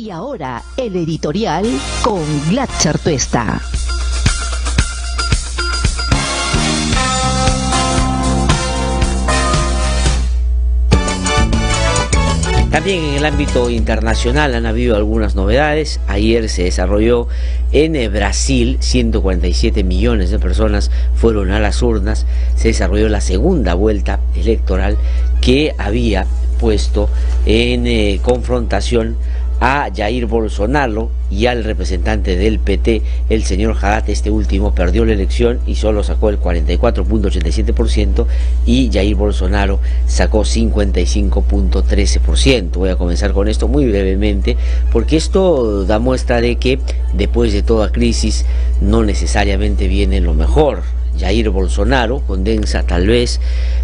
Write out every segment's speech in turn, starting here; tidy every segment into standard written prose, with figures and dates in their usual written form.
Y ahora, el editorial con Glatzer Tuesta. También en el ámbito internacional han habido algunas novedades. Ayer se desarrolló en Brasil, 147 millones de personas fueron a las urnas. Se desarrolló la segunda vuelta electoral que había puesto en confrontación a Jair Bolsonaro y al representante del PT, el señor Haddad. Este último perdió la elección y solo sacó el 44.87% y Jair Bolsonaro sacó 55.13%. Voy a comenzar con esto muy brevemente, porque esto da muestra de que después de toda crisis no necesariamente viene lo mejor. Jair Bolsonaro condensa tal vez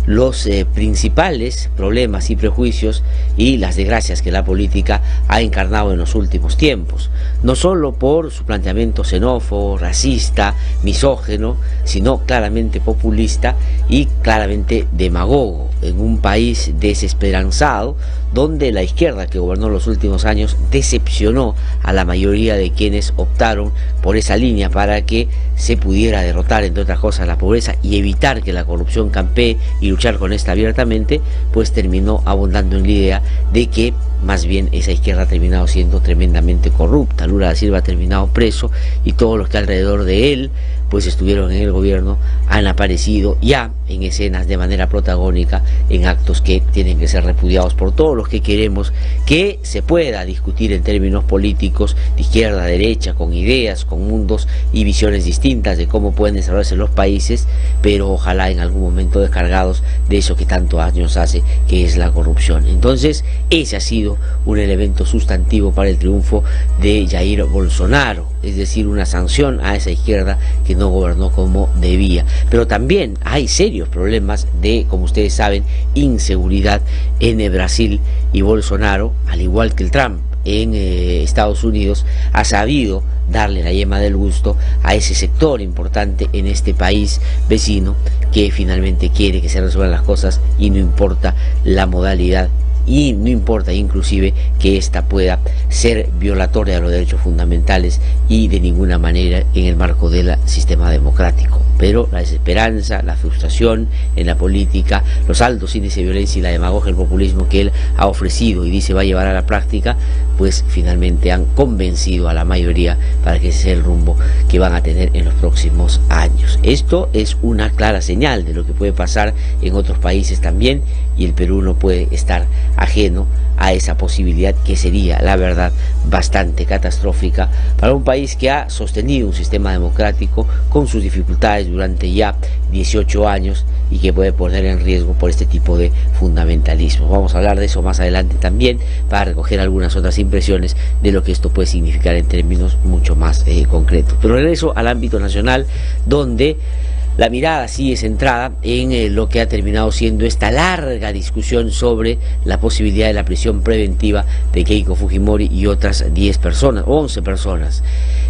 los principales problemas y prejuicios y las desgracias que la política ha encarnado en los últimos tiempos, no solo por su planteamiento xenófobo, racista, misógino, sino claramente populista y claramente demagogo, en un país desesperanzado donde la izquierda que gobernó los últimos años decepcionó a la mayoría de quienes optaron por esa línea para que se pudiera derrotar, entre otras cosas, la pobreza y evitar que la corrupción campee y luchar con esta abiertamente, pues terminó abundando en la idea de que más bien esa izquierda ha terminado siendo tremendamente corrupta. Lula da Silva ha terminado preso y todos los que alrededor de él pues estuvieron en el gobierno han aparecido ya en escenas de manera protagónica en actos que tienen que ser repudiados por todos los que queremos que se pueda discutir en términos políticos de izquierda a derecha, con ideas, con mundos y visiones distintas de cómo pueden desarrollarse los países, pero ojalá en algún momento descargados de eso que tantos años hace, que es la corrupción. Entonces ese ha sido un elemento sustantivo para el triunfo de Jair Bolsonaro, es decir, una sanción a esa izquierda que no gobernó como debía. Pero también hay serios problemas de, como ustedes saben, inseguridad en Brasil, y Bolsonaro, al igual que el Trump en Estados Unidos, ha sabido darle la yema del gusto a ese sector importante en este país vecino que finalmente quiere que se resuelvan las cosas y no importa la modalidad. Y no importa inclusive que ésta pueda ser violatoria de los derechos fundamentales y de ninguna manera en el marco del sistema democrático. Pero la desesperanza, la frustración en la política, los altos índices de violencia y la demagogia, el populismo que él ha ofrecido y dice va a llevar a la práctica, pues finalmente han convencido a la mayoría para que ese sea el rumbo que van a tener en los próximos años. Esto es una clara señal de lo que puede pasar en otros países también, y el Perú no puede estar ajeno a esa posibilidad, que sería, la verdad, bastante catastrófica para un país que ha sostenido un sistema democrático con sus dificultades durante ya 18 años y que puede poner en riesgo por este tipo de fundamentalismo. Vamos a hablar de eso más adelante también, para recoger algunas otras impresiones de lo que esto puede significar en términos mucho más concretos. Pero regreso al ámbito nacional, donde la mirada sigue centrada en lo que ha terminado siendo esta larga discusión sobre la posibilidad de la prisión preventiva de Keiko Fujimori y otras 10 personas, 11 personas.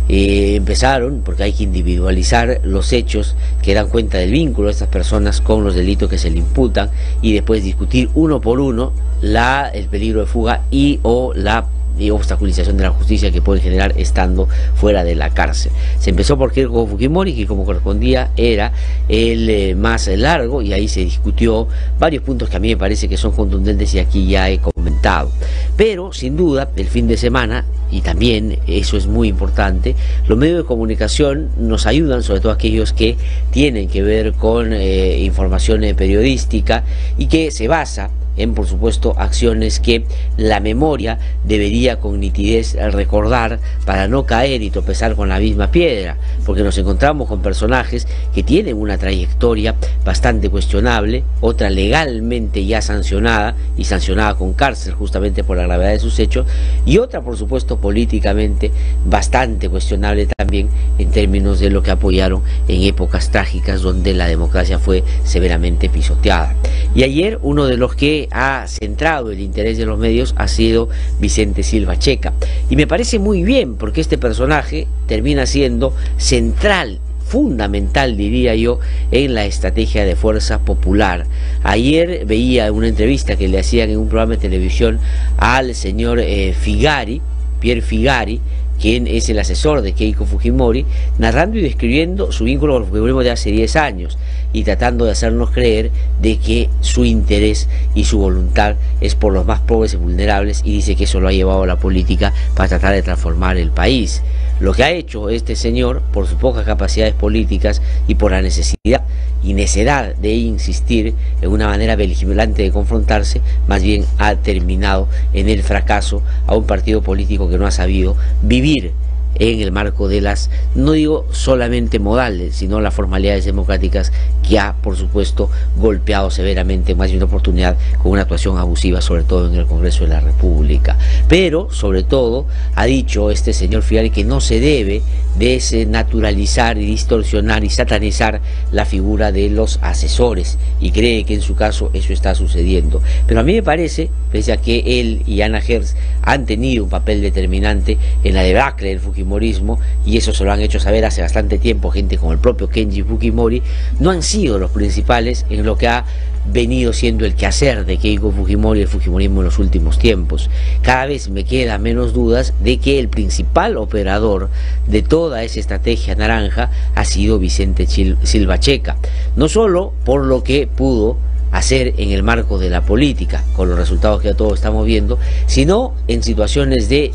Empezaron porque hay que individualizar los hechos que dan cuenta del vínculo de estas personas con los delitos que se le imputan, y después discutir uno por uno el peligro de fuga o la obstaculización de la justicia que puede generar estando fuera de la cárcel. Se empezó por Keiko Fujimori, que como correspondía era el más largo, y ahí se discutió varios puntos que a mí me parece que son contundentes y aquí ya he comentado. Pero sin duda el fin de semana, y también eso es muy importante, los medios de comunicación nos ayudan, sobre todo aquellos que tienen que ver con información periodística y que se basa en, por supuesto, acciones que la memoria debería con nitidez recordar para no caer y tropezar con la misma piedra, porque nos encontramos con personajes que tienen una trayectoria bastante cuestionable, otra legalmente ya sancionada, y sancionada con cárcel justamente por la gravedad de sus hechos, y otra, por supuesto, políticamente bastante cuestionable también en términos de lo que apoyaron en épocas trágicas donde la democracia fue severamente pisoteada. Y ayer uno de los que ha centrado el interés de los medios ha sido Vicente Silva Checa, y me parece muy bien, porque este personaje termina siendo central, fundamental, diría yo, en la estrategia de Fuerza Popular. Ayer veía una entrevista que le hacían en un programa de televisión al señor Figari, Pierre Figari, quien es el asesor de Keiko Fujimori, narrando y describiendo su vínculo con el Fujimorismo de hace 10 años y tratando de hacernos creer de que su interés y su voluntad es por los más pobres y vulnerables, y dice que eso lo ha llevado a la política para tratar de transformar el país. Lo que ha hecho este señor, por sus pocas capacidades políticas y por la necesidad y necedad de insistir en una manera beligerante de confrontarse, más bien ha terminado en el fracaso a un partido político que no ha sabido vivir en el marco de las, no digo solamente modales, sino las formalidades democráticas, que ha, por supuesto, golpeado severamente más de una oportunidad con una actuación abusiva, sobre todo en el Congreso de la República. Pero, sobre todo, ha dicho este señor Figari que no se debe desnaturalizar y distorsionar y satanizar la figura de los asesores, y cree que en su caso eso está sucediendo. Pero a mí me parece, pese a que él y Ana Hertz han tenido un papel determinante en la debacle del Fujimorismo, y eso se lo han hecho saber hace bastante tiempo gente como el propio Kenji Fujimori, no han sido los principales en lo que ha venido siendo el quehacer de Keiko Fujimori y el Fujimorismo en los últimos tiempos. Cada vez me queda menos dudas de que el principal operador de toda esa estrategia naranja ha sido Vicente Silva Checa, no solo por lo que pudo hacer en el marco de la política, con los resultados que ya todos estamos viendo, sino en situaciones de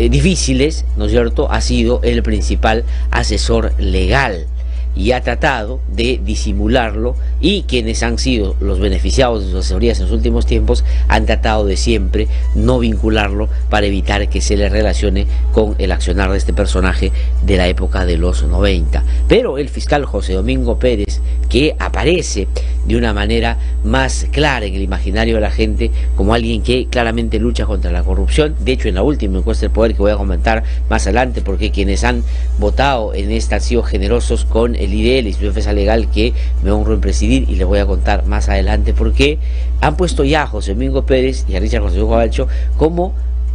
difíciles, ¿no es cierto?, ha sido el principal asesor legal y ha tratado de disimularlo, y quienes han sido los beneficiados de sus asesorías en los últimos tiempos han tratado de siempre no vincularlo para evitar que se le relacione con el accionar de este personaje de la época de los 90. Pero el fiscal José Domingo Pérez, que aparece de una manera más clara en el imaginario de la gente como alguien que claramente lucha contra la corrupción, de hecho en la última encuesta del poder, que voy a comentar más adelante, porque quienes han votado en esta han sido generosos con el IDE, el Instituto de Defensa Legal, que me honro en presidir, y les voy a contar más adelante porque han puesto ya a José Domingo Pérez y a Richard José Guabalcho como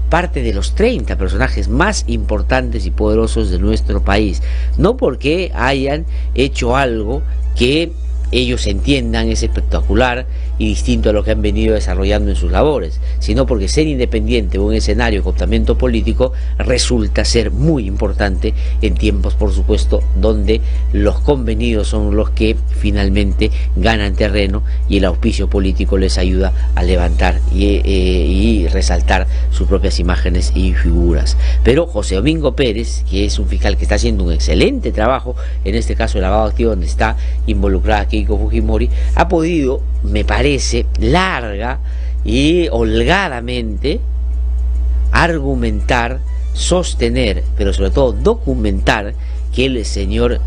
parte de los 30 personajes más importantes y poderosos de nuestro país, no porque hayan hecho algo que ellos entiendan es espectacular y distinto a lo que han venido desarrollando en sus labores, sino porque ser independiente de un escenario de cooptamiento político resulta ser muy importante en tiempos, por supuesto, donde los convenidos son los que finalmente ganan terreno y el auspicio político les ayuda a levantar y resaltar sus propias imágenes y figuras. Pero José Domingo Pérez, que es un fiscal que está haciendo un excelente trabajo, en este caso el lavado activo, donde está involucrada Keiko Fujimori, ha podido, me parece, larga y holgadamente argumentar, sostener, pero sobre todo documentar que el señor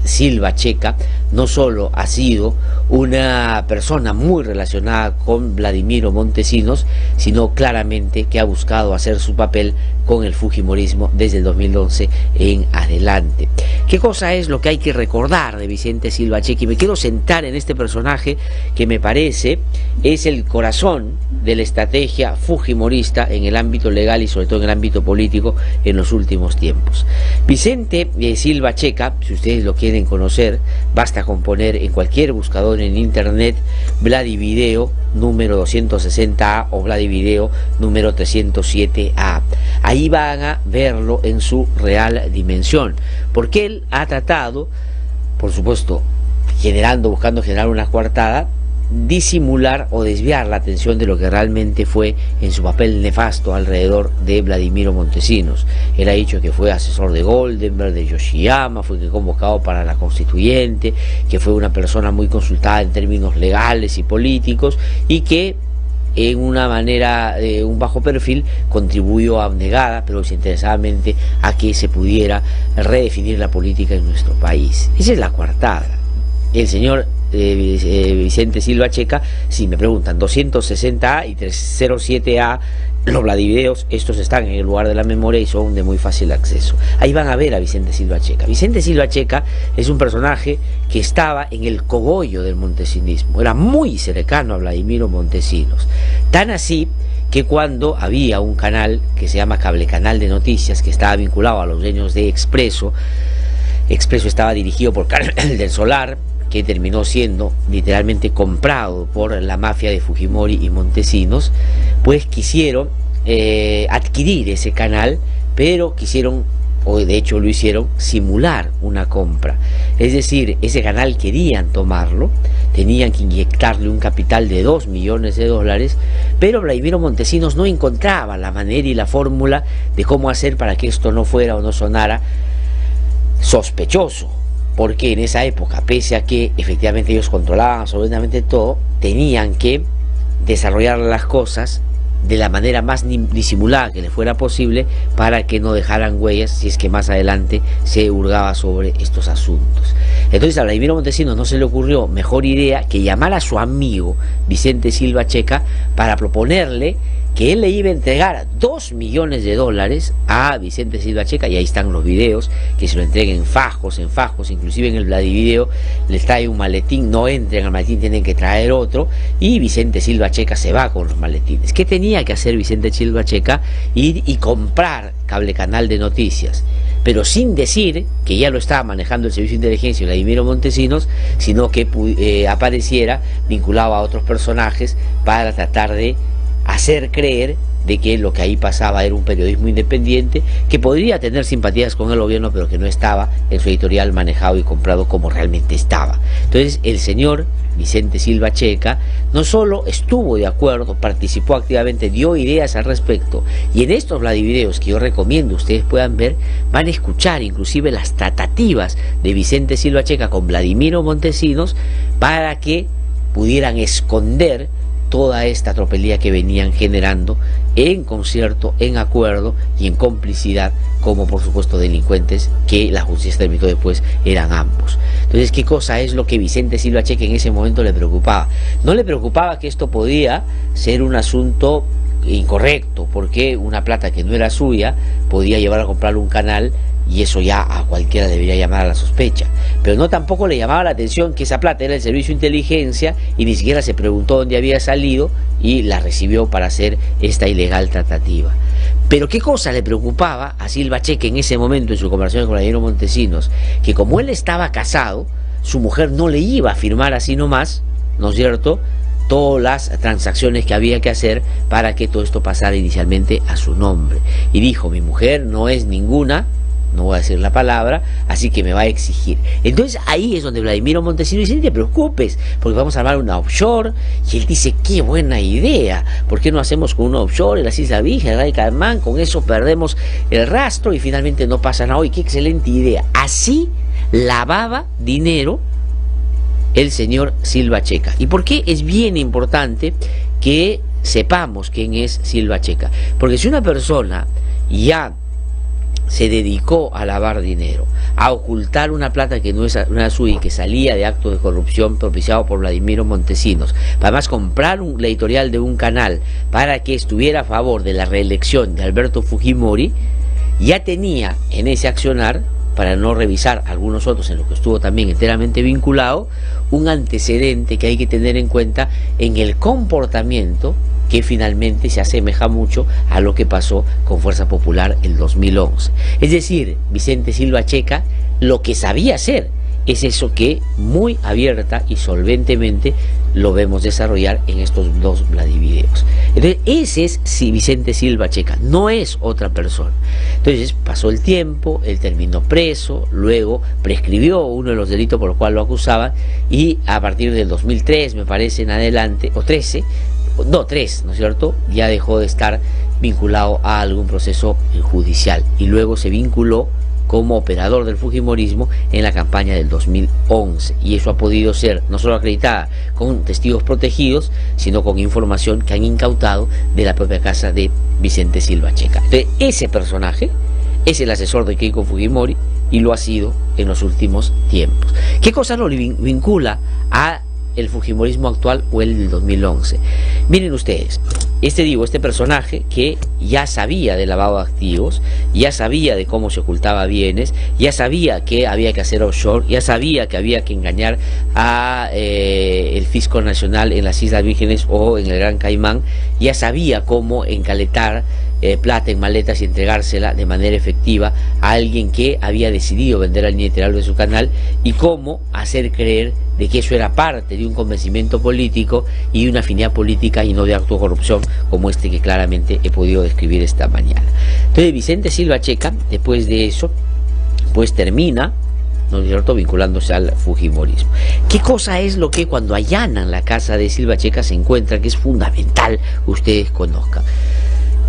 Silva Checa no solo ha sido una persona muy relacionada con Vladimiro Montesinos, sino claramente que ha buscado hacer su papel con el Fujimorismo desde el 2011 en adelante. ¿Qué cosa es lo que hay que recordar de Vicente Silva Checa? Y me quiero sentar en este personaje que me parece es el corazón de la estrategia fujimorista en el ámbito legal y sobre todo en el ámbito político en los últimos tiempos. Vicente Silva Checa, si ustedes lo quieren conocer, basta con poner en cualquier buscador en internet Vladivideo número 260A o Vladivideo número 307A. Ahí van a verlo en su real dimensión, porque él ha tratado, por supuesto, buscando generar una coartada, disimular o desviar la atención de lo que realmente fue en su papel nefasto alrededor de Vladimiro Montesinos. Él ha dicho que fue asesor de Goldenberg, de Yoshiyama, fue convocado para la constituyente, que fue una persona muy consultada en términos legales y políticos, y que en una manera, un bajo perfil, contribuyó abnegada, pero desinteresadamente, a que se pudiera redefinir la política en nuestro país. Esa es la coartada. El señor Vicente Silva Checa, si me preguntan 260A y 307A, los Vladivideos, estos están en el lugar de la memoria y son de muy fácil acceso. Ahí van a ver a Vicente Silva Checa. Vicente Silva Checa es un personaje que estaba en el cogollo del montesinismo, era muy cercano a Vladimiro Montesinos, tan así que cuando había un canal que se llama Cable Canal de Noticias, que estaba vinculado a los dueños de Expreso estaba dirigido por Carlos del Solar, que terminó siendo literalmente comprado por la mafia de Fujimori y Montesinos, pues quisieron adquirir ese canal, pero quisieron, o de hecho lo hicieron, simular una compra. Es decir, ese canal querían tomarlo, tenían que inyectarle un capital de 2 millones de dólares, pero Vladimiro Montesinos no encontraba la manera y la fórmula de cómo hacer para que esto no fuera o no sonara sospechoso, porque en esa época, pese a que efectivamente ellos controlaban absolutamente todo, tenían que desarrollar las cosas de la manera más disimulada que les fuera posible para que no dejaran huellas si es que más adelante se hurgaba sobre estos asuntos. Entonces a Vladimiro Montesinos no se le ocurrió mejor idea que llamar a su amigo Vicente Silva Checa para proponerle que él le iba a entregar 2 millones de dólares a Vicente Silva Checa, y ahí están los videos, que se lo entreguen en fajos, inclusive en el Vladivideo les trae un maletín, no entren al maletín, tienen que traer otro, y Vicente Silva Checa se va con los maletines. ¿Qué tenía que hacer Vicente Silva Checa? Ir y comprar Cable Canal de Noticias, pero sin decir que ya lo estaba manejando el Servicio de Inteligencia Vladimiro Montesinos, sino que apareciera vinculado a otros personajes para tratar de hacer creer de que lo que ahí pasaba era un periodismo independiente que podría tener simpatías con el gobierno, pero que no estaba en su editorial manejado y comprado como realmente estaba. Entonces el señor Vicente Silva Checa no solo estuvo de acuerdo, participó activamente, dio ideas al respecto, y en estos Vladivideos que yo recomiendo ustedes puedan ver, van a escuchar inclusive las tratativas de Vicente Silva Checa con Vladimiro Montesinos para que pudieran esconder toda esta tropelía que venían generando en concierto, en acuerdo y en complicidad, como por supuesto delincuentes que la justicia terminó después eran ambos. Entonces, ¿qué cosa es lo que Vicente Silva Checa en ese momento le preocupaba? No le preocupaba que esto podía ser un asunto incorrecto, porque una plata que no era suya podía llevar a comprar un canal, y eso ya a cualquiera debería llamar a la sospecha. Pero no, tampoco le llamaba la atención que esa plata era el servicio de inteligencia y ni siquiera se preguntó dónde había salido y la recibió para hacer esta ilegal tratativa. Pero qué cosa le preocupaba a Silva Checa en ese momento en su conversación con Vladimiro Montesinos, que como él estaba casado, su mujer no le iba a firmar así nomás, ¿no es cierto?, todas las transacciones que había que hacer para que todo esto pasara inicialmente a su nombre. Y dijo, mi mujer no es ninguna, no voy a decir la palabra, así que me va a exigir. Entonces ahí es donde Vladimiro Montesinos dice, no te preocupes, porque vamos a armar una offshore. Y él dice, qué buena idea, ¿por qué no hacemos con una offshore en las Islas Vírgenes, Ray Caimán? Con eso perdemos el rastro y finalmente no pasa nada. ¡Uy, qué excelente idea! Así lavaba dinero el señor Silva Checa. ¿Y por qué es bien importante que sepamos quién es Silva Checa? Porque si una persona ya se dedicó a lavar dinero, a ocultar una plata que no era suya y que salía de actos de corrupción propiciado por Vladimiro Montesinos, para además comprar la editorial de un canal para que estuviera a favor de la reelección de Alberto Fujimori, ya tenía en ese accionar, para no revisar algunos otros en los que estuvo también enteramente vinculado, un antecedente que hay que tener en cuenta en el comportamiento que finalmente se asemeja mucho a lo que pasó con Fuerza Popular el 2011. Es decir, Vicente Silva Checa lo que sabía hacer es eso que muy abierta y solventemente lo vemos desarrollar en estos dos Vladivideos. Entonces ese es Vicente Silva Checa, no es otra persona. Entonces pasó el tiempo, él terminó preso, luego prescribió uno de los delitos por los cuales lo acusaban, y a partir del 2003 me parece en adelante, o 13, no, 3, ¿no es cierto?, ya dejó de estar vinculado a algún proceso judicial, y luego se vinculó como operador del fujimorismo en la campaña del 2011, y eso ha podido ser no solo acreditada con testigos protegidos, sino con información que han incautado de la propia casa de Vicente Silva Checa. Entonces, ese personaje es el asesor de Keiko Fujimori y lo ha sido en los últimos tiempos. ¿Qué cosa lo vincula a el fujimorismo actual o el del 2011? Miren ustedes, este personaje que ya sabía de lavado de activos, ya sabía de cómo se ocultaba bienes, ya sabía que había que hacer offshore, ya sabía que había que engañar a el fisco nacional en las Islas Vírgenes o en el Gran Caimán, ya sabía cómo encaletar plata en maletas y entregársela de manera efectiva a alguien que había decidido vender la línea editorial de su canal, y cómo hacer creer de que eso era parte de un convencimiento político y una afinidad política y no de acto de corrupción como este que claramente he podido describir esta mañana. Entonces Vicente Silva Checa, después de eso, pues termina, ¿no es cierto?, vinculándose al fujimorismo. ¿Qué cosa es lo que cuando allanan la casa de Silva Checa se encuentra, que es fundamental que ustedes conozcan?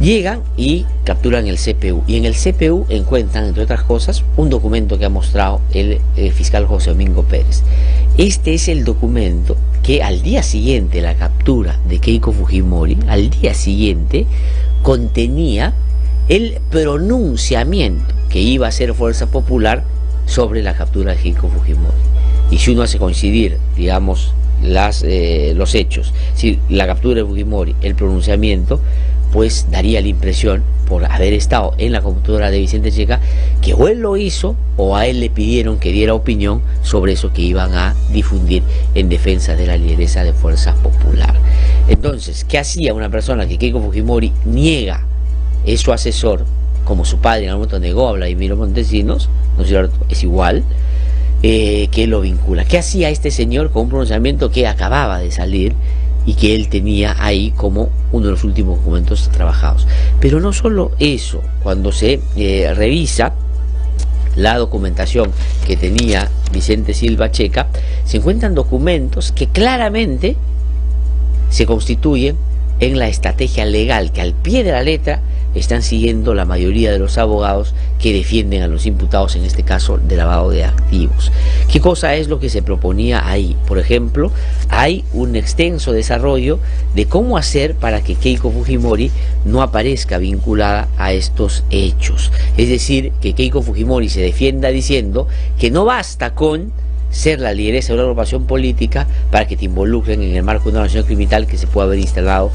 Llegan y capturan el CPU, y en el CPU encuentran, entre otras cosas, un documento que ha mostrado el fiscal José Domingo Pérez. Este es el documento que al día siguiente de la captura de Keiko Fujimori, al día siguiente, contenía el pronunciamiento que iba a hacer Fuerza Popular sobre la captura de Keiko Fujimori. Y si uno hace coincidir, digamos, los hechos, si la captura de Fujimori, el pronunciamiento, pues daría la impresión, por haber estado en la computadora de Vicente Checa, que o él lo hizo o a él le pidieron que diera opinión sobre eso que iban a difundir en defensa de la lideresa de Fuerza Popular. Entonces, ¿qué hacía una persona que Keiko Fujimori niega? Es su asesor, como su padre en algún momento negó a Vladimiro Montesinos, ¿no es cierto? Es igual, que lo vincula. ¿Qué hacía este señor con un pronunciamiento que acababa de salir y que él tenía ahí como uno de los últimos documentos trabajados? Pero no solo eso, cuando se revisa la documentación que tenía Vicente Silva Checa, se encuentran documentos que claramente se constituyen en la estrategia legal que al pie de la letra están siguiendo la mayoría de los abogados que defienden a los imputados, en este caso de lavado de activos. ¿Qué cosa es lo que se proponía ahí? Por ejemplo, hay un extenso desarrollo de cómo hacer para que Keiko Fujimori no aparezca vinculada a estos hechos. Es decir, que Keiko Fujimori se defienda diciendo que no basta con ser la lideresa de una agrupación política para que te involucren en el marco de una organización criminal que se pueda haber instalado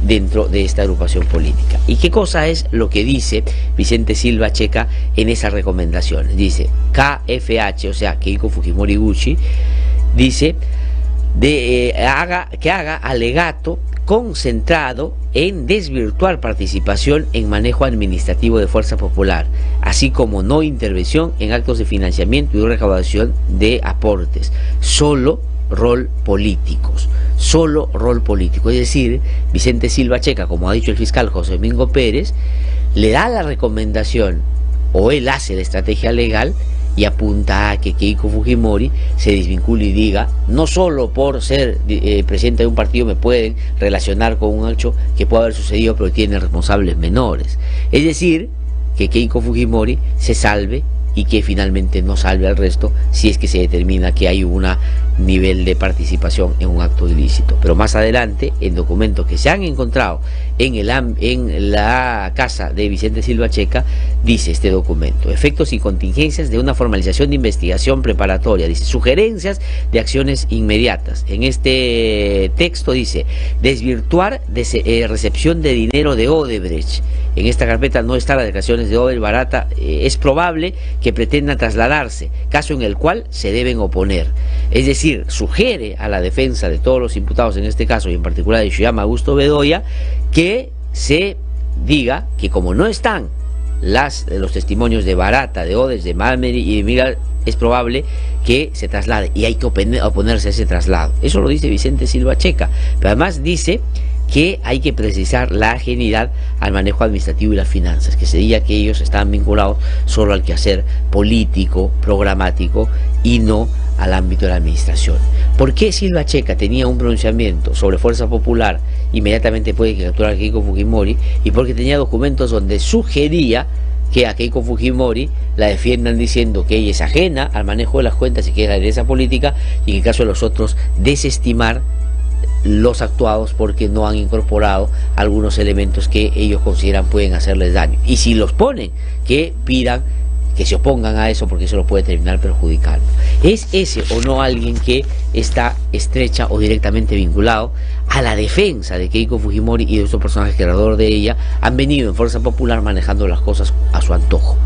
dentro de esta agrupación política. ¿Y qué cosa es lo que dice Vicente Silva Checa en esas recomendaciones? Dice KFH, o sea, Keiko Fujimori Gucci, dice que haga alegato concentrado en desvirtuar participación en manejo administrativo de Fuerza Popular, así como no intervención en actos de financiamiento y recaudación de aportes, solo rol políticos, solo rol político. Es decir, Vicente Silva Checa, como ha dicho el fiscal José Domingo Pérez, le da la recomendación, o él hace la estrategia legal y apunta a que Keiko Fujimori se desvincule y diga, no solo por ser presidente de un partido me pueden relacionar con un hecho que puede haber sucedido, pero tiene responsables menores. Es decir, que Keiko Fujimori se salve y que finalmente no salve al resto si es que se determina que hay un nivel de participación en un acto ilícito. Pero más adelante, en documentos que se han encontrado en la casa de Vicente Silva Checa, dice este documento: efectos y contingencias de una formalización de investigación preparatoria, dice sugerencias de acciones inmediatas. En este texto dice desvirtuar recepción de dinero de Odebrecht. En esta carpeta no están las declaraciones de Odebrecht Barata, es probable que pretendan trasladarse, caso en el cual se deben oponer. Es decir, sugiere a la defensa de todos los imputados en este caso, y en particular de Suyama Augusto Bedoya, que se diga que como no están los testimonios de Barata, de Odebrecht, de Malmeri y de Miguel, es probable que se traslade y hay que oponerse a ese traslado. Eso lo dice Vicente Silva Checa, pero además dice que hay que precisar la ajenidad al manejo administrativo y las finanzas, que se diga que ellos estaban vinculados solo al quehacer político, programático y no al ámbito de la administración. ¿Por qué Silva Checa tenía un pronunciamiento sobre Fuerza Popular inmediatamente después de que capturara a Keiko Fujimori? Y porque tenía documentos donde sugería que a Keiko Fujimori la defiendan diciendo que ella es ajena al manejo de las cuentas y que es la lideresa política, y en el caso de los otros desestimar los actuados porque no han incorporado algunos elementos que ellos consideran pueden hacerles daño. Y si los ponen, que pidan que se opongan a eso, porque eso lo puede terminar perjudicando. ¿Es ese o no alguien que está estrecha o directamente vinculado a la defensa de Keiko Fujimori y de estos personajes que alrededor de ella han venido en Fuerza Popular manejando las cosas a su antojo?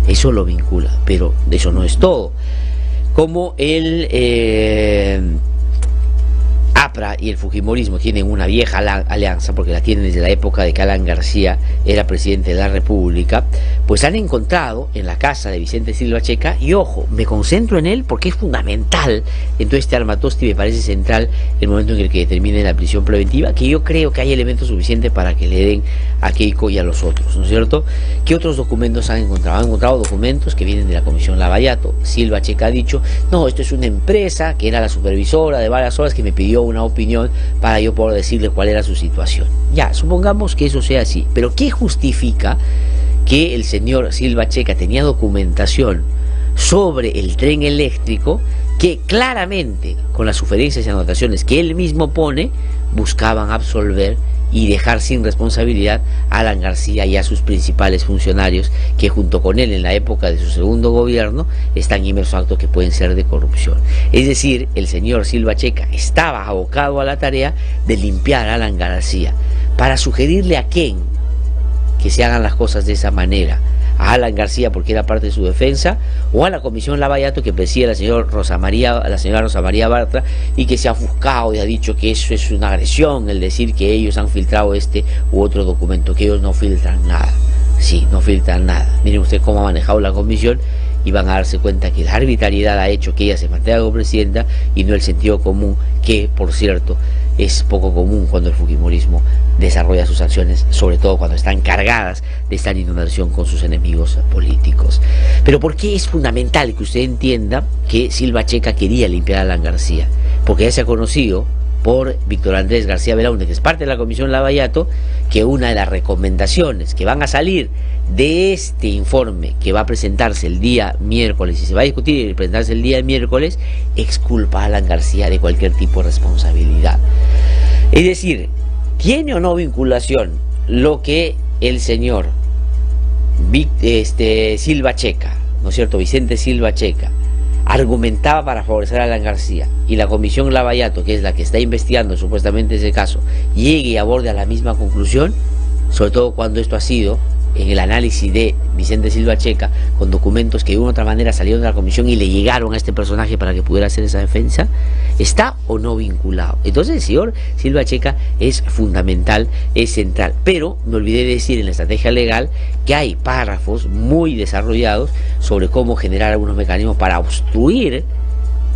Eso lo vincula, pero eso no es todo. Como él ha APRA y el Fujimorismo tienen una vieja alianza, porque la tienen desde la época de que Alan García era presidente de la República, pues han encontrado en la casa de Vicente Silva Checa, y ojo, me concentro en él porque es fundamental en todo este armatoste y me parece central el momento en el que determine la prisión preventiva, que yo creo que hay elementos suficientes para que le den a Keiko y a los otros, ¿no es cierto? ¿Qué otros documentos han encontrado? Han encontrado documentos que vienen de la Comisión Lavallato. Silva Checa ha dicho, no, esto es una empresa que era la supervisora de varias horas que me pidió una opinión para yo poder decirle cuál era su situación. Ya, supongamos que eso sea así, pero ¿qué justifica que el señor Silva Checa tenía documentación sobre el tren eléctrico que claramente, con las sugerencias y anotaciones que él mismo pone, buscaban absolver y dejar sin responsabilidad a Alan García y a sus principales funcionarios que junto con él en la época de su segundo gobierno están inmersos en actos que pueden ser de corrupción? Es decir, el señor Silva Checa estaba abocado a la tarea de limpiar a Alan García para sugerirle a quién que se hagan las cosas de esa manera, a Alan García porque era parte de su defensa, o a la Comisión Lavallato que preside la señora Rosa María Bartra, y que se ha ofuscado y ha dicho que eso es una agresión, el decir que ellos han filtrado este u otro documento, que ellos no filtran nada. Sí, no filtran nada. Miren ustedes cómo ha manejado la comisión y van a darse cuenta que la arbitrariedad ha hecho que ella se mantenga como presidenta y no el sentido común, que por cierto es poco común cuando el fujimorismo desarrolla sus acciones, sobre todo cuando están cargadas de estar en inundación con sus enemigos políticos. Pero ¿por qué es fundamental que usted entienda que Silva Checa quería limpiar a Alan García? Porque ya se ha conocido por Víctor Andrés García Belaúnde, que es parte de la Comisión Lavallato, que una de las recomendaciones que van a salir de este informe que va a presentarse el día miércoles y se va a discutir y presentarse el día miércoles, exculpa a Alan García de cualquier tipo de responsabilidad. Es decir, ¿tiene o no vinculación lo que el señor Silva Checa, ¿no es cierto?, Vicente Silva Checa, argumentaba para favorecer a Alan García, y la Comisión Lavallato, que es la que está investigando supuestamente ese caso, llegue y aborde a la misma conclusión, sobre todo cuando esto ha sido en el análisis de Vicente Silva Checa, con documentos que de una u otra manera salieron de la comisión y le llegaron a este personaje para que pudiera hacer esa defensa? ¿Está o no vinculado? Entonces el señor Silva Checa es fundamental, es central. Pero me olvidé de decir en la estrategia legal que hay párrafos muy desarrollados sobre cómo generar algunos mecanismos para obstruir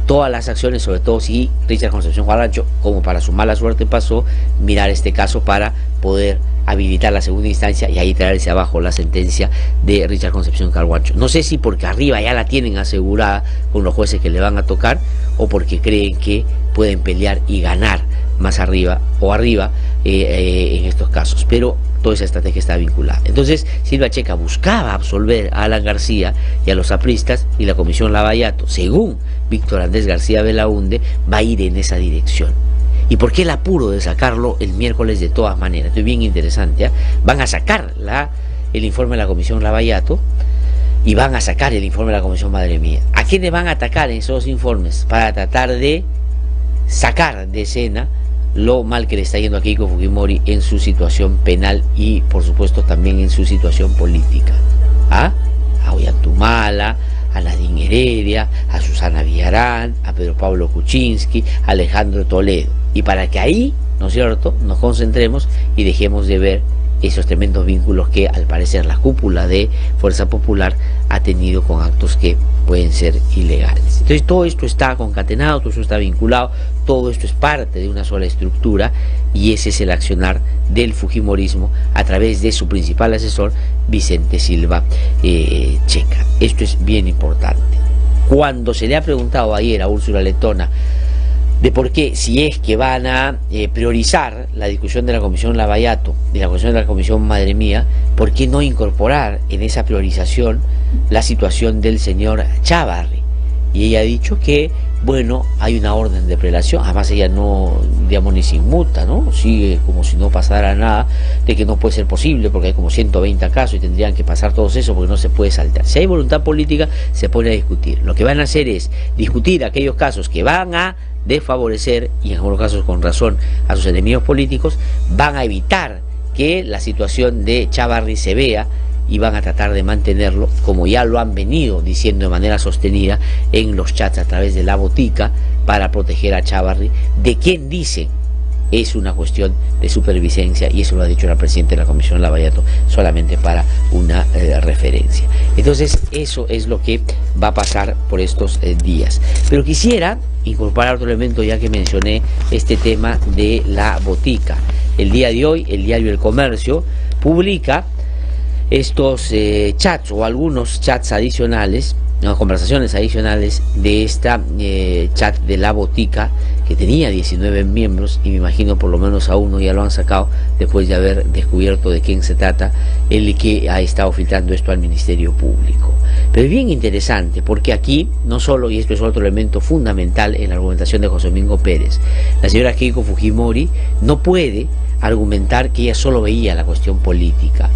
todas las acciones, sobre todo si Richard Concepción Carhuancho, como para su mala suerte pasó, mirar este caso para poder habilitar la segunda instancia y ahí traerse abajo la sentencia de Richard Concepción Carhuancho. No sé si porque arriba ya la tienen asegurada con los jueces que le van a tocar, o porque creen que pueden pelear y ganar más arriba o arriba en estos casos, pero toda esa estrategia está vinculada. Entonces Silva Checa buscaba absolver a Alan García y a los apristas, y la Comisión Lavallato, según Víctor Andrés García Belaúnde, va a ir en esa dirección. ¿Y por qué el apuro de sacarlo el miércoles de todas maneras? Esto es bien interesante, ¿eh? Van a sacar el informe de la Comisión Lavallato y van a sacar el informe de la Comisión Madre Mía. ¿A quiénes van a atacar en esos informes? Para tratar de sacar de escena lo mal que le está yendo a Keiko Fujimori en su situación penal y por supuesto también en su situación política. A Ollantumala, a Nadine Heredia, a Susana Villarán, a Pedro Pablo Kuczynski, a Alejandro Toledo. Y para que ahí, ¿no es cierto?, nos concentremos y dejemos de ver esos tremendos vínculos que al parecer la cúpula de Fuerza Popular ha tenido con actos que pueden ser ilegales. Entonces todo esto está concatenado, todo esto está vinculado, todo esto es parte de una sola estructura, y ese es el accionar del fujimorismo a través de su principal asesor, Vicente Silva Checa. Esto es bien importante. Cuando se le ha preguntado ayer a Úrsula Letona de por qué, si es que van a priorizar la discusión de la Comisión Lavallato, de la cuestión de la Comisión Madre Mía, ¿por qué no incorporar en esa priorización la situación del señor Chávarri? Y ella ha dicho que, bueno, hay una orden de prelación, además ella no, digamos, ni se inmuta, ¿no? Sigue como si no pasara nada, de que no puede ser posible porque hay como 120 casos y tendrían que pasar todos esos porque no se puede saltar. Si hay voluntad política, se pone a discutir. Lo que van a hacer es discutir aquellos casos que van a desfavorecer, y en algunos casos con razón, a sus enemigos políticos, van a evitar que la situación de Chávarri se vea, y van a tratar de mantenerlo, como ya lo han venido diciendo de manera sostenida en los chats a través de La Botica, para proteger a Chávarri de quien dicen es una cuestión de supervivencia, y eso lo ha dicho la presidenta de la Comisión Lavallato, solamente para una referencia. Entonces eso es lo que va a pasar por estos días. Pero quisiera incorporar otro elemento, ya que mencioné este tema de La Botica. El día de hoy el diario El Comercio publica estos chats o algunos chats adicionales, conversaciones adicionales de esta chat de La Botica, que tenía 19 miembros, y me imagino por lo menos a uno ya lo han sacado después de haber descubierto de quién se trata el que ha estado filtrando esto al Ministerio Público. Pero es bien interesante, porque aquí no solo, y esto es otro elemento fundamental en la argumentación de José Domingo Pérez, la señora Keiko Fujimori no puede argumentar que ella solo veía la cuestión política,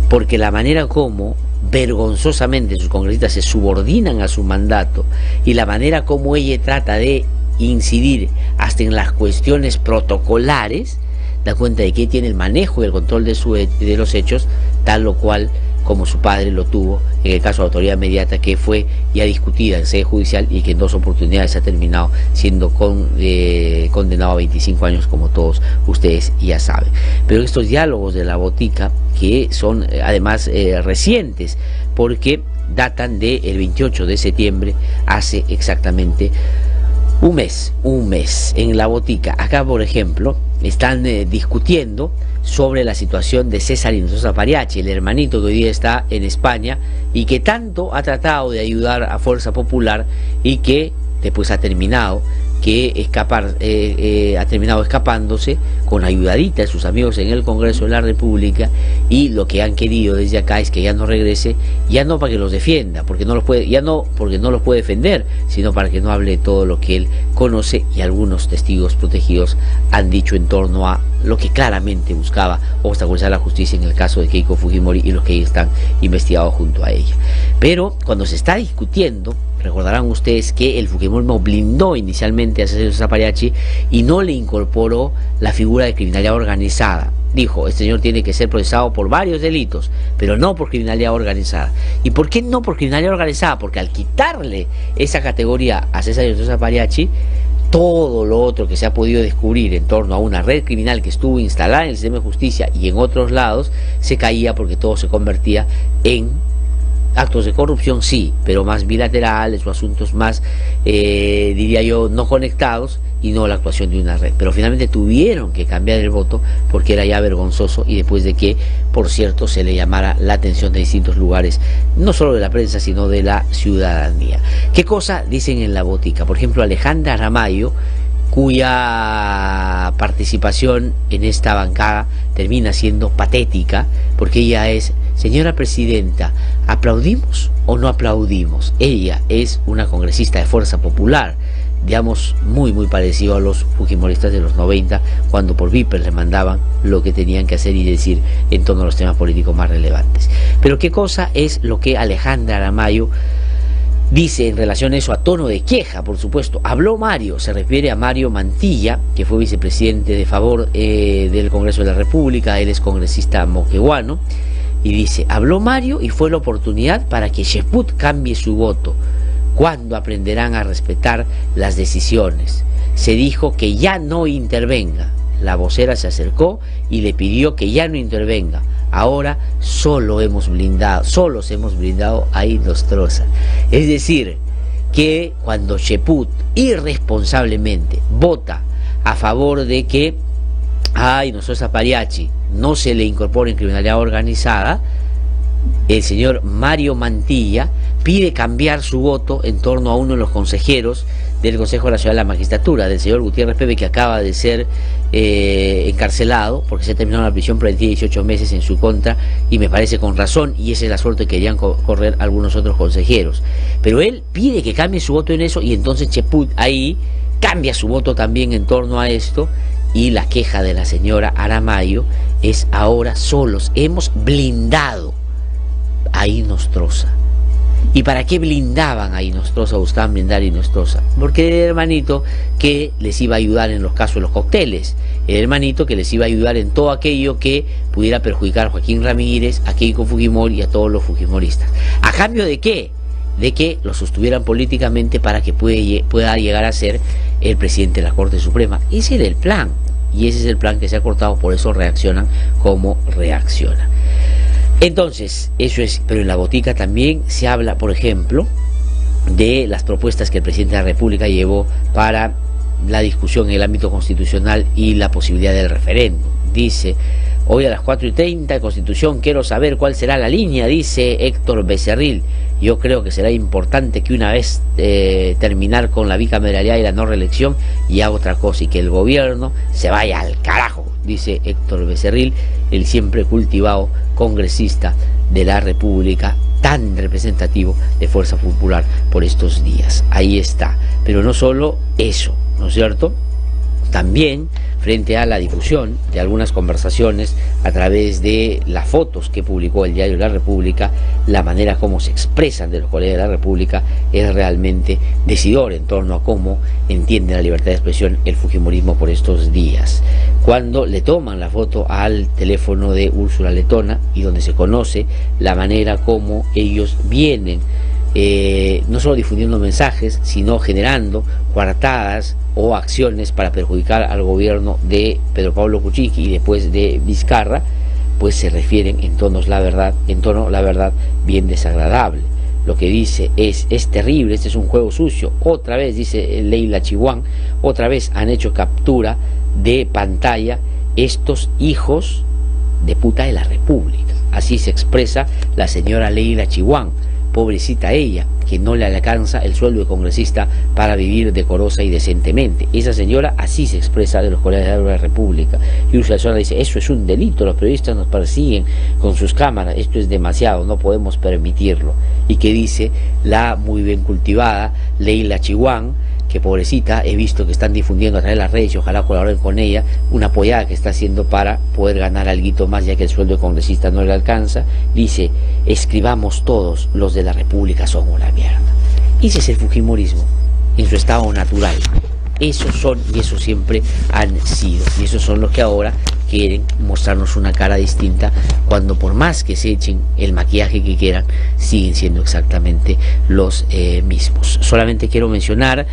porque la manera como vergonzosamente sus congresistas se subordinan a su mandato, y la manera como ella trata de incidir hasta en las cuestiones protocolares, da cuenta de que tiene el manejo y el control de los hechos, tal o cual como su padre lo tuvo en el caso de autoridad inmediata, que fue ya discutida en sede judicial y que en 2 oportunidades ha terminado siendo condenado a 25 años, como todos ustedes ya saben. Pero estos diálogos de La Botica, que son además recientes, porque datan del 28 de septiembre, hace exactamente un mes. En La Botica, acá por ejemplo, están discutiendo sobre la situación de César Hinojosa Pariachi, el hermanito que hoy día está en España y que tanto ha tratado de ayudar a Fuerza Popular, y que después ha terminado escapándose con ayudadita de sus amigos en el Congreso de la República, y lo que han querido desde acá es que ya no regrese, ya no para que los defienda, porque no los puede defender, sino para que no hable todo lo que él conoce, y algunos testigos protegidos han dicho en torno a lo que claramente buscaba obstaculizar la justicia en el caso de Keiko Fujimori y los que están investigados junto a ella. Pero cuando se está discutiendo, recordarán ustedes que el Fujimorismo blindó inicialmente a César Hinojosa Pariachi y no le incorporó la figura de criminalidad organizada. Dijo, este señor tiene que ser procesado por varios delitos, pero no por criminalidad organizada. ¿Y por qué no por criminalidad organizada? Porque al quitarle esa categoría a César Hinojosa Pariachi, todo lo otro que se ha podido descubrir en torno a una red criminal que estuvo instalada en el sistema de justicia y en otros lados, se caía, porque todo se convertía en actos de corrupción, sí, pero más bilaterales o asuntos más, diría yo, no conectados, y no la actuación de una red. Pero finalmente tuvieron que cambiar el voto porque era ya vergonzoso, y después de que, por cierto, se le llamara la atención de distintos lugares, no solo de la prensa, sino de la ciudadanía. ¿Qué cosa dicen en La Botica? Por ejemplo, Alejandra Aramayo, cuya participación en esta bancada termina siendo patética, porque ella es: señora presidenta, ¿aplaudimos o no aplaudimos? Ella es una congresista de Fuerza Popular, digamos, muy parecido a los fujimoristas de los 90, cuando por Viper le mandaban lo que tenían que hacer y decir en torno a los temas políticos más relevantes. Pero ¿qué cosa es lo que Alejandra Aramayo dice en relación a eso, a tono de queja, por supuesto? Habló Mario, se refiere a Mario Mantilla, que fue vicepresidente de favor del Congreso de la República, él es congresista moqueguano, y dice: habló Mario y fue la oportunidad para que Cheput cambie su voto. ¿Cuándo aprenderán a respetar las decisiones? Se dijo que ya no intervenga. La vocera se acercó y le pidió que ya no intervenga. Ahora solos hemos blindado a Inostroza. Es decir, que cuando Cheput irresponsablemente vota a favor de que a Hinojosa Pariachi no se le incorpore en criminalidad organizada, el señor Mario Mantilla pide cambiar su voto en torno a uno de los consejeros del Consejo Nacional de la Magistratura, del señor Gutiérrez Pepe, que acaba de ser encarcelado porque se ha terminado la prisión preventiva de 18 meses en su contra, y me parece con razón, y esa es la suerte que querían correr algunos otros consejeros. Pero él pide que cambie su voto en eso, y entonces Cheput ahí cambia su voto también en torno a esto, y la queja de la señora Aramayo es: ahora solos hemos blindado a Inostroza. ¿Y para qué blindaban a Inostroza, buscaban blindar a Inostroza? Porque era el hermanito que les iba a ayudar en los casos de los cócteles, el hermanito que les iba a ayudar en todo aquello que pudiera perjudicar a Joaquín Ramírez, a Keiko Fujimori y a todos los fujimoristas. ¿A cambio de qué? De que lo sostuvieran políticamente para que pueda llegar a ser el presidente de la Corte Suprema. Ese era el plan, y ese es el plan que se ha cortado, por eso reaccionan como reaccionan. Entonces, eso es, pero en la botica también se habla, por ejemplo, de las propuestas que el presidente de la República llevó para la discusión en el ámbito constitucional y la posibilidad del referéndum. Dice: hoy a las 4:30 de Constitución quiero saber cuál será la línea, dice Héctor Becerril. Yo creo que será importante que una vez terminar con la bicameralidad y la no reelección y haga otra cosa y que el gobierno se vaya al carajo, dice Héctor Becerril, el siempre cultivado congresista de la República, tan representativo de Fuerza Popular por estos días. Ahí está. Pero no solo eso, ¿no es cierto? También, frente a la difusión de algunas conversaciones a través de las fotos que publicó el diario La República, la manera como se expresan de los colegas de La República es realmente decidor en torno a cómo entiende la libertad de expresión el fujimorismo por estos días. Cuando le toman la foto al teléfono de Úrsula Letona y donde se conoce la manera como ellos vienen no solo difundiendo mensajes, sino generando coartadas o acciones para perjudicar al gobierno de Pedro Pablo Kuczynski y después de Vizcarra, pues se refieren en tono, la verdad, bien desagradable. Lo que dice es terrible, este es un juego sucio. Otra vez, dice Leila Chihuán, otra vez han hecho captura de pantalla estos hijos de puta de la República. Así se expresa la señora Leila Chihuán. Pobrecita ella, que no le alcanza el sueldo de congresista para vivir decorosa y decentemente. Esa señora así se expresa de los colegas de la República. Y Úrsula Letona dice: eso es un delito, los periodistas nos persiguen con sus cámaras, esto es demasiado, no podemos permitirlo. Y que dice la muy bien cultivada Leila Chihuán, que pobrecita, he visto que están difundiendo a través de las redes y ojalá colaboren con ella, una apoyada que está haciendo para poder ganar alguito más, ya que el sueldo de congresista no le alcanza. Dice: escribamos todos, los de la República son una mierda. Ese es el fujimorismo en su estado natural. Esos son y esos siempre han sido, y esos son los que ahora quieren mostrarnos una cara distinta, cuando por más que se echen el maquillaje que quieran, siguen siendo exactamente los mismos. Solamente quiero mencionar,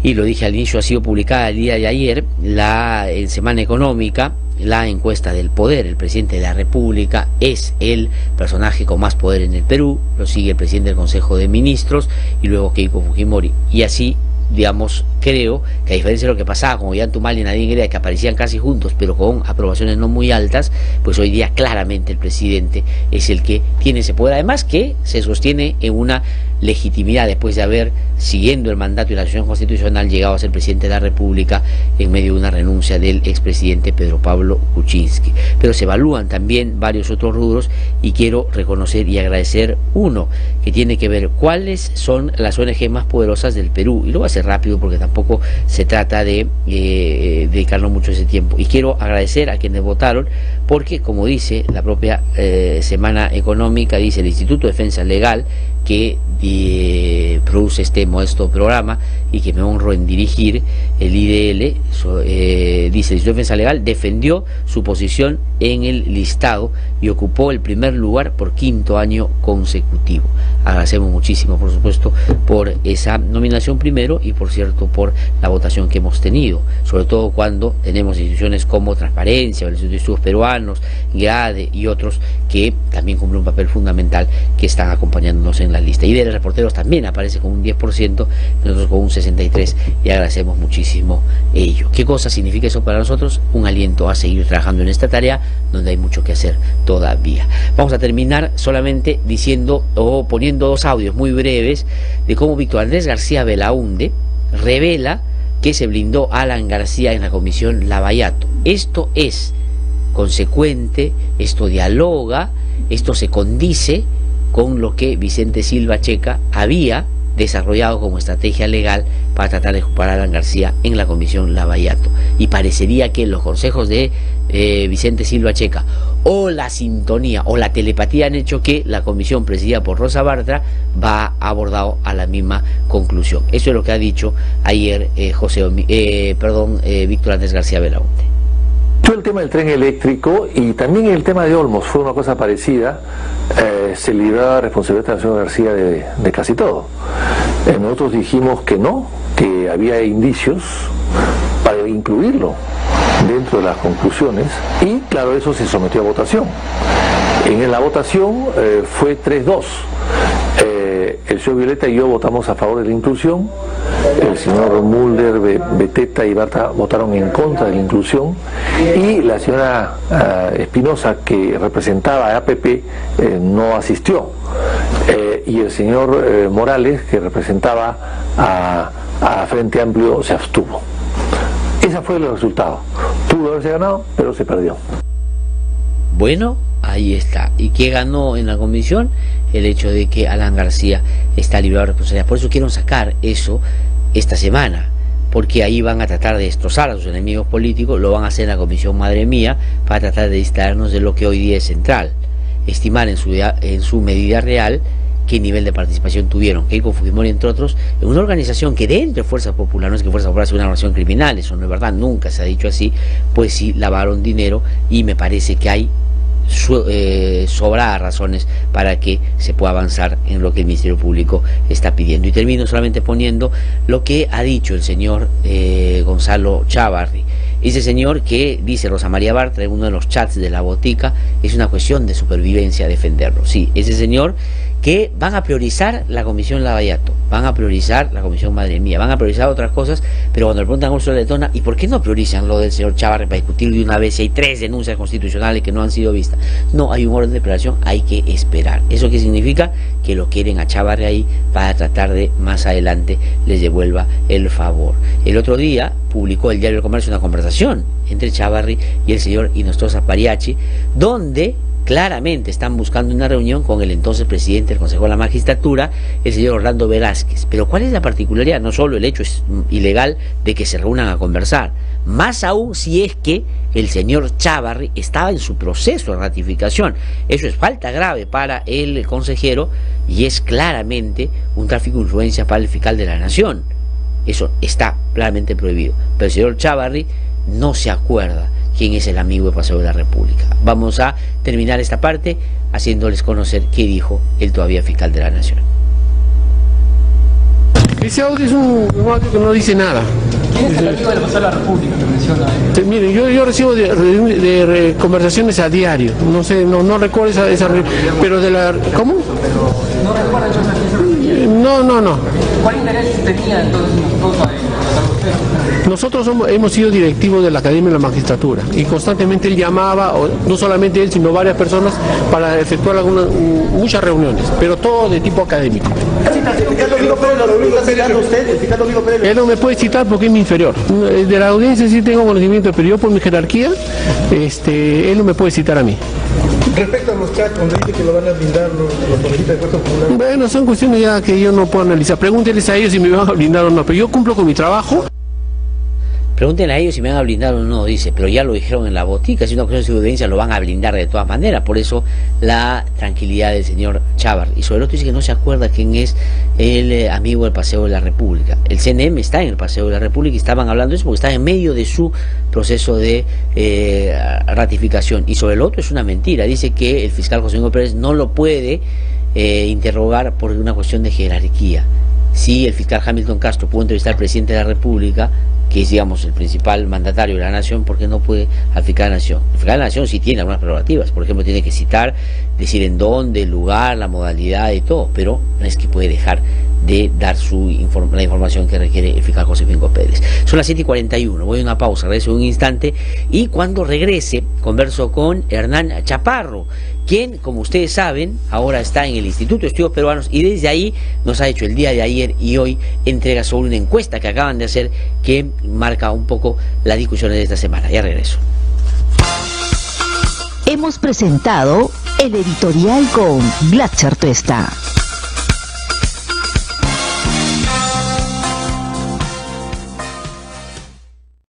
y lo dije al inicio, ha sido publicada el día de ayer, en Semana Económica, la encuesta del poder. El presidente de la República es el personaje con más poder en el Perú, lo sigue el presidente del Consejo de Ministros y luego Keiko Fujimori, y así, digamos, creo que a diferencia de lo que pasaba con Ollanta Humala y Nadine Heredia, que aparecían casi juntos pero con aprobaciones no muy altas, pues hoy día claramente el presidente es el que tiene ese poder, además que se sostiene en una legitimidad después de haber, siguiendo el mandato y la acción constitucional, llegado a ser presidente de la República en medio de una renuncia del expresidente Pedro Pablo Kuczynski. Pero se evalúan también varios otros rubros y quiero reconocer y agradecer uno que tiene que ver cuáles son las ONG más poderosas del Perú, y lo voy a hacer rápido porque tampoco se trata de dedicarnos mucho ese tiempo, y quiero agradecer a quienes votaron porque, como dice la propia Semana Económica, dice el Instituto de Defensa Legal, que produce este modesto programa y que me honro en dirigir, el IDL, dice: el Instituto de Defensa Legal defendió su posición en el listado y ocupó el primer lugar por 5º año consecutivo. Agradecemos muchísimo, por supuesto, por esa nominación primero y, por cierto, por la votación que hemos tenido, sobre todo cuando tenemos instituciones como Transparencia, el Instituto de Estudios Peruanos, GRADE y otros que también cumplen un papel fundamental, que están acompañándonos en la lista. Y de los reporteros también aparece con un 10%, nosotros con un 63%, y agradecemos muchísimo ello. ¿Qué cosa significa eso para nosotros? Un aliento a seguir trabajando en esta tarea, donde hay mucho que hacer todavía. Vamos a terminar solamente diciendo o poniendo dos audios muy breves de cómo Víctor Andrés García Belaúnde revela que se blindó a Alan García en la comisión Lavallato. Esto es consecuente, esto dialoga, esto se condice con lo que Vicente Silva Checa había desarrollado como estrategia legal para tratar de ocupar a Alan García en la comisión Lavallato. Y parecería que los consejos de Vicente Silva Checa o la sintonía o la telepatía han hecho que la comisión presidida por Rosa Bartra va abordado a la misma conclusión. Eso es lo que ha dicho ayer Víctor Andrés García Belaúnde. Todo el tema del tren eléctrico y también el tema de Olmos fue una cosa parecida. Se libraba responsabilidad de la señora García de casi todo. Nosotros dijimos que no, que había indicios para incluirlo dentro de las conclusiones y claro, eso se sometió a votación. En la votación fue 3-2. El señor Violeta y yo votamos a favor de la inclusión, el señor Mulder, Beteta y Barta votaron en contra de la inclusión y la señora Espinosa, que representaba a APP, no asistió, y el señor Morales, que representaba a Frente Amplio, se abstuvo. Ese fue el resultado. Pudo haberse ganado, pero se perdió. Bueno, ahí está. ¿Y qué ganó en la comisión? El hecho de que Alan García está librado de responsabilidad. Por eso quiero sacar eso esta semana, porque ahí van a tratar de destrozar a sus enemigos políticos, lo van a hacer en la comisión Madre Mía, para tratar de distraernos de lo que hoy día es central. Estimar en su medida real qué nivel de participación tuvieron Keiko Fujimori, entre otros, en una organización que dentro de Fuerza Popular, no es que Fuerza Popular sea una organización criminal, eso no es verdad, nunca se ha dicho así, pues sí lavaron dinero y me parece que hay sobradas razones para que se pueda avanzar en lo que el Ministerio Público está pidiendo. Y termino solamente poniendo lo que ha dicho el señor Gonzalo Chávarri. Ese señor que dice Rosa María Bartra en uno de los chats de La Botica, es una cuestión de supervivencia defenderlo. Sí, ese señor que van a priorizar la comisión Lavallato, van a priorizar la comisión Madre Mía, van a priorizar otras cosas, pero cuando le preguntan a Ursula Letona, ¿y por qué no priorizan lo del señor Chávarri para discutir de una vez si hay 3 denuncias constitucionales que no han sido vistas? No, hay un orden de preparación, hay que esperar. ¿Eso qué significa? Que lo quieren a Chávarri ahí para tratar de más adelante les devuelva el favor. El otro día publicó el Diario del Comercio una conversación entre Chávarri y el señor Inostroza Pariachi, donde claramente están buscando una reunión con el entonces presidente del Consejo de la Magistratura, el señor Orlando Velázquez. Pero ¿cuál es la particularidad? No solo el hecho es ilegal de que se reúnan a conversar, más aún si es que el señor Chávarri estaba en su proceso de ratificación. Eso es falta grave para el consejero y es claramente un tráfico de influencia para el fiscal de la Nación. Eso está claramente prohibido. Pero el señor Chávarri no se acuerda quién es el amigo de Paseo de la República. Vamos a terminar esta parte haciéndoles conocer qué dijo el todavía fiscal de la Nación. Ese audio es un audio que no dice nada. ¿Quién es el amigo del Paseo de la República que menciona? Miren, yo recibo de conversaciones a diario. No sé, no recuerdo esa pero de la... ¿Cómo? ¿No recuerda esa? No. ¿Cuál interés tenía entonces Nosotros hemos sido directivos de la Academia de la Magistratura y constantemente él llamaba, no solamente él, sino varias personas para efectuar muchas reuniones, pero todo de tipo académico. Él no me puede citar porque es mi inferior. De la audiencia sí tengo conocimiento, pero yo por mi jerarquía, él no me puede citar a mí. Respecto a los chats, donde dice que lo van a blindar los congresistas de Fuerza Popular. Bueno, son cuestiones ya que yo no puedo analizar. Pregúntenles a ellos si me van a blindar o no, pero yo cumplo con mi trabajo. Pregúntenle a ellos si me van a blindar o no, dice, pero ya lo dijeron en La Botica, si una cuestión de evidencia lo van a blindar de todas maneras. Por eso la tranquilidad del señor Chávarri. Y sobre el otro dice que no se acuerda quién es el amigo del Paseo de la República. El CNM está en el Paseo de la República y estaban hablando de eso porque está en medio de su proceso de ratificación. Y sobre el otro es una mentira, dice que el fiscal José Domingo Pérez no lo puede interrogar por una cuestión de jerarquía. Si el fiscal Hamilton Castro pudo entrevistar al presidente de la República, que es, digamos, el principal mandatario de la Nación, ¿por qué no puede al fiscal de la Nación? El fiscal de la Nación sí tiene algunas prerrogativas, por ejemplo, tiene que citar, decir en dónde, el lugar, la modalidad y todo, pero no es que puede dejar de dar la información que requiere el fiscal José Domingo Pérez. Son las 7:41, voy a una pausa, regreso en un instante, y cuando regrese, converso con Hernán Chaparro, quien, como ustedes saben, ahora está en el Instituto de Estudios Peruanos y desde ahí nos ha hecho el día de ayer y hoy entrega sobre una encuesta que acaban de hacer que marca un poco las discusiones de esta semana. Ya regreso. Hemos presentado el editorial con Glatzer Tuesta.